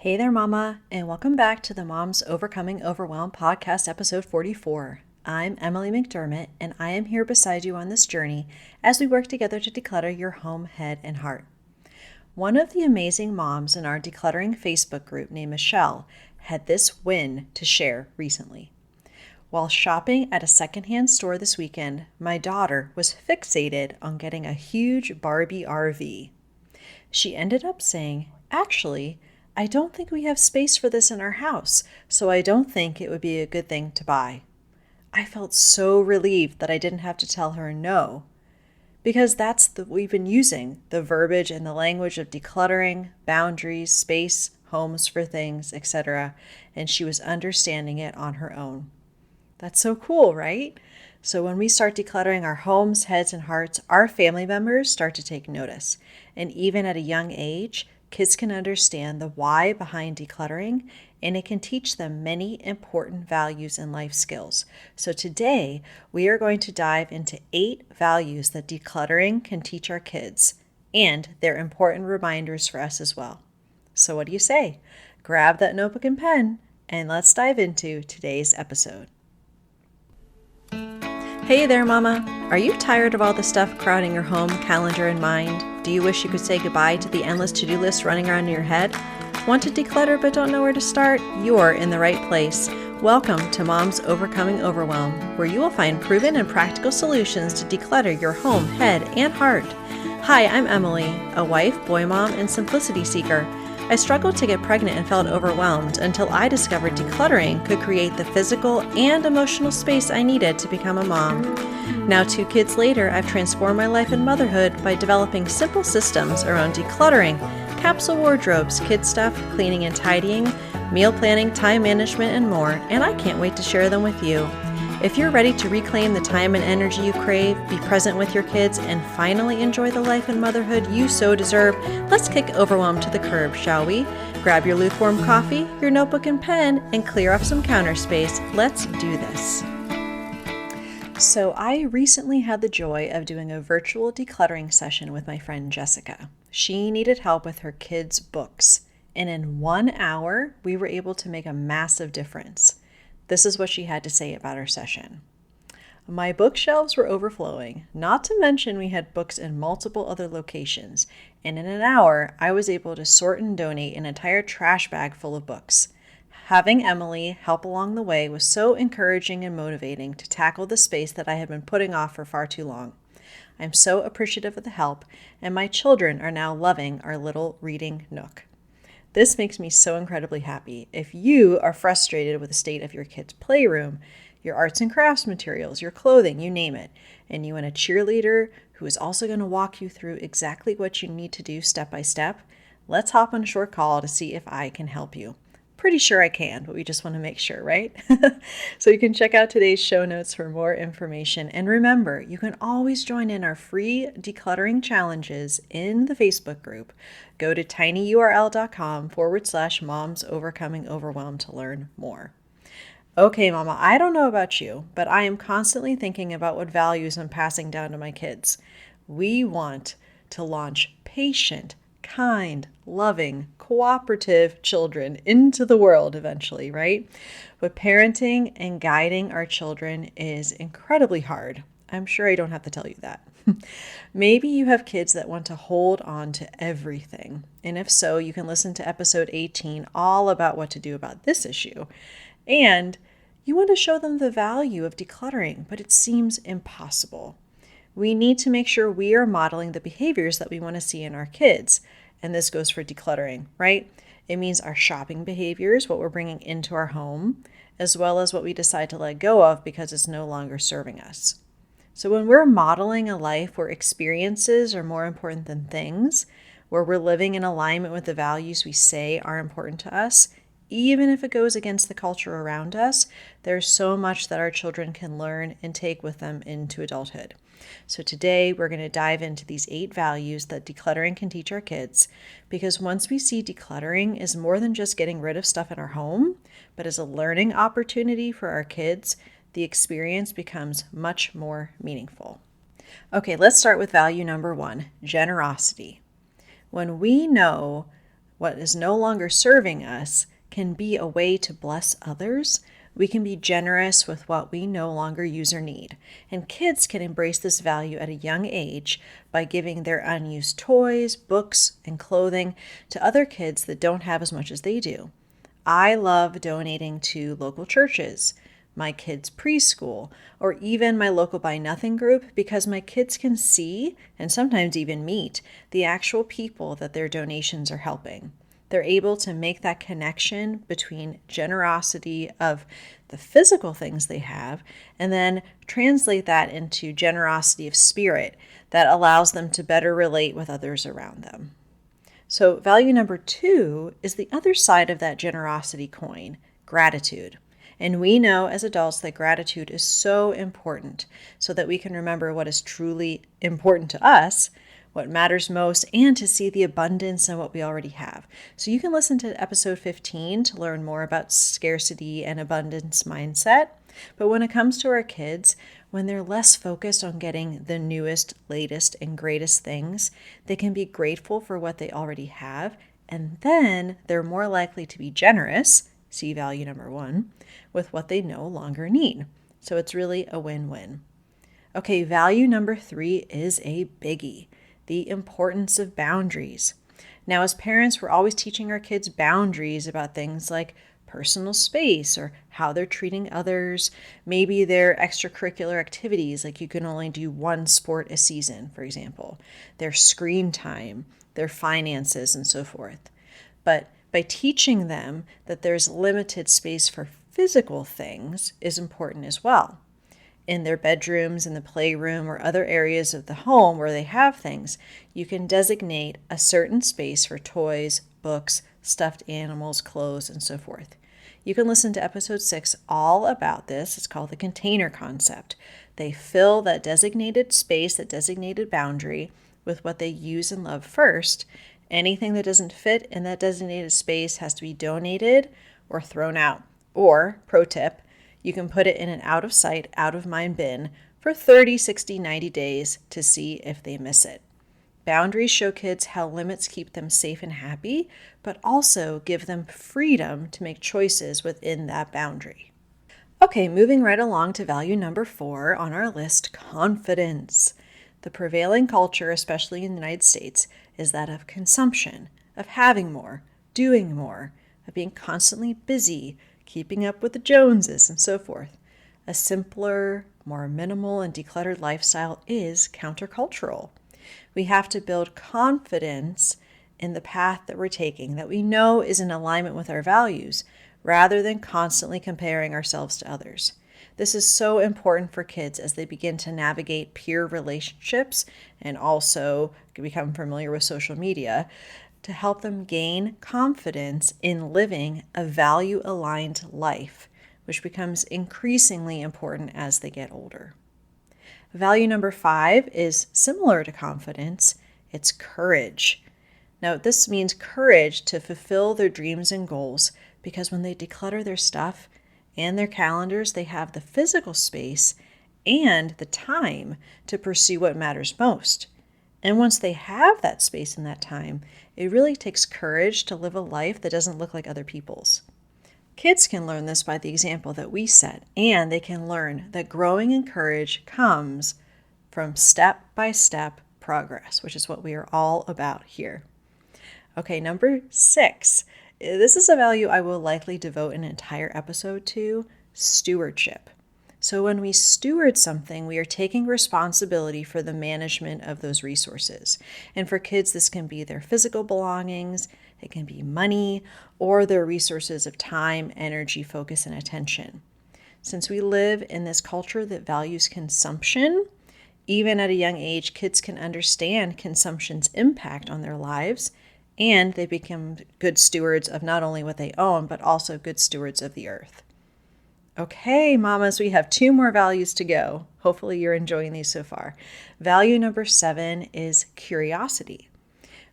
Hey there, Mama, and welcome back to the Moms Overcoming Overwhelm podcast, episode 44. I'm Emily McDermott, and I am here beside you on this journey as we work together to declutter your home, head, and heart. One of the amazing moms in our decluttering Facebook group named Michelle had this win to share recently. While shopping at a secondhand store this weekend, my daughter was fixated on getting a huge Barbie RV. She ended up saying, "Actually, I don't think we have space for this in our house, so I don't think it would be a good thing to buy." I felt so relieved that I didn't have to tell her no, because we've been using the verbiage and the language of decluttering, boundaries, space, homes for things, etc., and she was understanding it on her own. That's so cool, right? So when we start decluttering our homes, heads, and hearts, our family members start to take notice. And even at a young age, kids can understand the why behind decluttering, and it can teach them many important values and life skills. So today, we are going to dive into 8 values that decluttering can teach our kids, and they're important reminders for us as well. So what do you say? Grab that notebook and pen, and let's dive into today's episode. Hey there, Mama. Are you tired of all the stuff crowding your home, calendar, and mind? Do you wish you could say goodbye to the endless to-do list running around in your head? Want to declutter but don't know where to start? You're in the right place. Welcome to Moms Overcoming Overwhelm, where you will find proven and practical solutions to declutter your home, head, and heart. Hi, I'm Emily, a wife, boy mom, and simplicity seeker. I struggled to get pregnant and felt overwhelmed until I discovered decluttering could create the physical and emotional space I needed to become a mom. Now, 2 kids later, I've transformed my life and motherhood by developing simple systems around decluttering, capsule wardrobes, kid stuff, cleaning and tidying, meal planning, time management, and more, and I can't wait to share them with you. If you're ready to reclaim the time and energy you crave, be present with your kids, and finally enjoy the life and motherhood you so deserve, let's kick overwhelm to the curb, shall we? Grab your lukewarm coffee, your notebook and pen, and clear off some counter space. Let's do this. So I recently had the joy of doing a virtual decluttering session with my friend Jessica. She needed help with her kids' books, and in 1 hour, we were able to make a massive difference. This is what she had to say about our session. "My bookshelves were overflowing, not to mention we had books in multiple other locations, and in an hour, I was able to sort and donate an entire trash bag full of books. Having Emily help along the way was so encouraging and motivating to tackle the space that I had been putting off for far too long. I'm so appreciative of the help, and my children are now loving our little reading nook." This makes me so incredibly happy. If you are frustrated with the state of your kids' playroom, your arts and crafts materials, your clothing, you name it, and you want a cheerleader who is also going to walk you through exactly what you need to do step by step, let's hop on a short call to see if I can help you. Pretty sure I can, but we just want to make sure, right? So you can check out today's show notes for more information. And remember, you can always join in our free decluttering challenges in the Facebook group. Go to tinyurl.com/moms overcoming overwhelm to learn more. Okay, Mama, I don't know about you, but I am constantly thinking about what values I'm passing down to my kids. We want to launch patient, kind, loving, cooperative children into the world eventually, right? But parenting and guiding our children is incredibly hard. I'm sure I don't have to tell you that. Maybe you have kids that want to hold on to everything. And if so, you can listen to episode 18 all about what to do about this issue. And you want to show them the value of decluttering, but it seems impossible. We need to make sure we are modeling the behaviors that we want to see in our kids. And this goes for decluttering, right? It means our shopping behaviors, what we're bringing into our home, as well as what we decide to let go of because it's no longer serving us. So when we're modeling a life where experiences are more important than things, where we're living in alignment with the values we say are important to us, even if it goes against the culture around us, there's so much that our children can learn and take with them into adulthood. So today we're going to dive into these 8 values that decluttering can teach our kids, because once we see decluttering is more than just getting rid of stuff in our home, but as a learning opportunity for our kids, the experience becomes much more meaningful. Okay, let's start with value number 1, generosity. When we know what is no longer serving us can be a way to bless others. We can be generous with what we no longer use or need. And kids can embrace this value at a young age by giving their unused toys, books, and clothing to other kids that don't have as much as they do. I love donating to local churches, my kids' preschool, or even my local Buy Nothing group because my kids can see and sometimes even meet the actual people that their donations are helping. They're able to make that connection between generosity of the physical things they have and then translate that into generosity of spirit that allows them to better relate with others around them. So value number 2 is the other side of that generosity coin, gratitude. And we know as adults that gratitude is so important so that we can remember what is truly important to us, what matters most, and to see the abundance in what we already have. So you can listen to episode 15 to learn more about scarcity and abundance mindset. But when it comes to our kids, when they're less focused on getting the newest, latest, and greatest things, they can be grateful for what they already have, and then they're more likely to be generous, see value number 1, with what they no longer need. So it's really a win-win. Okay, value number 3 is a biggie. The importance of boundaries. Now, as parents, we're always teaching our kids boundaries about things like personal space or how they're treating others, maybe their extracurricular activities, like you can only do one sport a season, for example, their screen time, their finances, and so forth. But by teaching them that there's limited space for physical things is important as well. In their bedrooms, in the playroom, or other areas of the home where they have things, you can designate a certain space for toys, books, stuffed animals, clothes, and so forth. You can listen to episode 6 all about this. It's called the container concept. They fill that designated space, that designated boundary, with what they use and love first. Anything that doesn't fit in that designated space has to be donated or thrown out. Or, pro tip, you can put it in an out of sight, out of mind bin for 30, 60, 90 days to see if they miss it. Boundaries show kids how limits keep them safe and happy, but also give them freedom to make choices within that boundary. Okay, moving right along to value number 4 on our list, confidence. The prevailing culture, especially in the United States, is that of consumption, of having more, doing more, of being constantly busy, keeping up with the Joneses, and so forth. A simpler, more minimal, and decluttered lifestyle is countercultural. We have to build confidence in the path that we're taking, that we know is in alignment with our values, rather than constantly comparing ourselves to others. This is so important for kids as they begin to navigate peer relationships and also become familiar with social media, to help them gain confidence in living a value-aligned life, which becomes increasingly important as they get older. Value number 5 is similar to confidence. It's courage. Now, this means courage to fulfill their dreams and goals, because when they declutter their stuff and their calendars, they have the physical space and the time to pursue what matters most. And once they have that space and that time, it really takes courage to live a life that doesn't look like other people's. Kids can learn this by the example that we set, and they can learn that growing in courage comes from step-by-step progress, which is what we are all about here. Okay, number 6. This is a value I will likely devote an entire episode to, stewardship. So when we steward something, we are taking responsibility for the management of those resources. And for kids, this can be their physical belongings, it can be money, or their resources of time, energy, focus, and attention. Since we live in this culture that values consumption, even at a young age, kids can understand consumption's impact on their lives, and they become good stewards of not only what they own, but also good stewards of the earth. Okay, mamas, we have 2 more values to go. Hopefully you're enjoying these so far. Value number 7 is curiosity.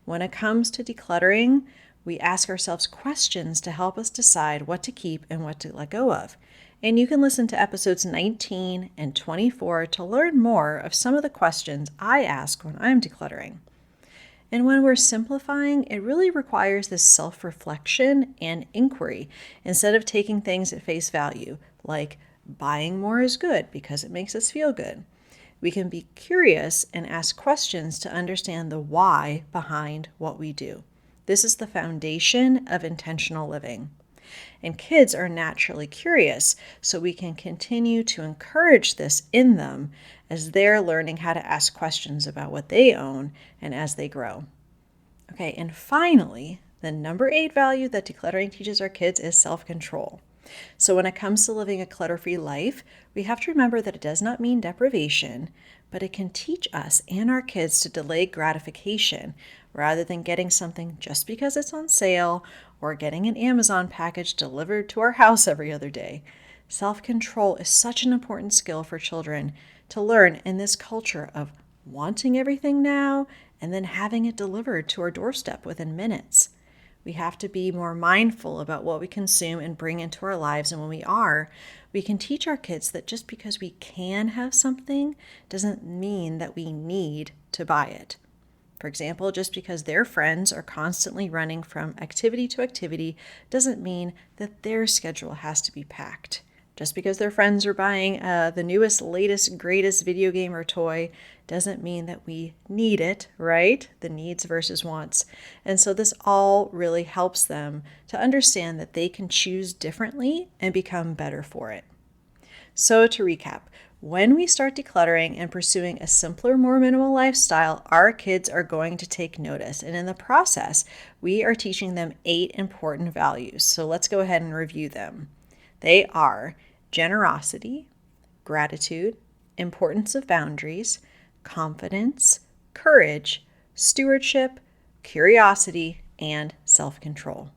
When it comes to decluttering, we ask ourselves questions to help us decide what to keep and what to let go of. And you can listen to episodes 19 and 24 to learn more of some of the questions I ask when I'm decluttering. And when we're simplifying, it really requires this self-reflection and inquiry instead of taking things at face value, like buying more is good because it makes us feel good. We can be curious and ask questions to understand the why behind what we do. This is the foundation of intentional living. And kids are naturally curious, so we can continue to encourage this in them as they're learning how to ask questions about what they own and as they grow. Okay, and finally, the number 8 value that decluttering teaches our kids is self-control. So when it comes to living a clutter-free life, we have to remember that it does not mean deprivation, but it can teach us and our kids to delay gratification rather than getting something just because it's on sale or getting an Amazon package delivered to our house every other day. Self-control is such an important skill for children to learn in this culture of wanting everything now and then having it delivered to our doorstep within minutes. We have to be more mindful about what we consume and bring into our lives. And when we are, we can teach our kids that just because we can have something doesn't mean that we need to buy it. For example, just because their friends are constantly running from activity to activity doesn't mean that their schedule has to be packed. Just because their friends are buying the newest, latest, greatest video game or toy doesn't mean that we need it, right? The needs versus wants. And so this all really helps them to understand that they can choose differently and become better for it. So to recap, when we start decluttering and pursuing a simpler, more minimal lifestyle, our kids are going to take notice. And in the process, we are teaching them 8 important values. So let's go ahead and review them. They are generosity, gratitude, importance of boundaries, confidence, courage, stewardship, curiosity, and self-control.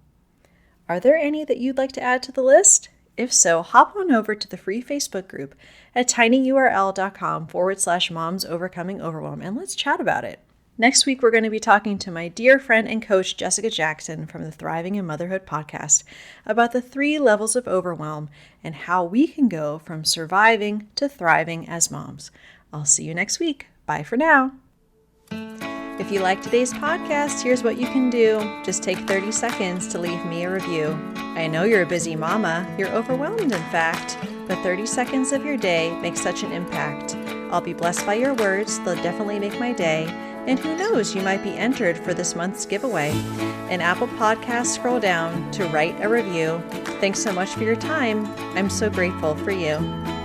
Are there any that you'd like to add to the list? If so, hop on over to the free Facebook group at tinyurl.com/moms overcoming overwhelm and let's chat about it. Next week, we're going to be talking to my dear friend and coach, Jessica Jackson from the Thriving in Motherhood podcast about the 3 levels of overwhelm and how we can go from surviving to thriving as moms. I'll see you next week. Bye for now. If you like today's podcast, here's what you can do. Just take 30 seconds to leave me a review. I know you're a busy mama. You're overwhelmed, in fact, but 30 seconds of your day makes such an impact. I'll be blessed by your words. They'll definitely make my day. And who knows, you might be entered for this month's giveaway. In Apple Podcasts, scroll down to write a review. Thanks so much for your time. I'm so grateful for you.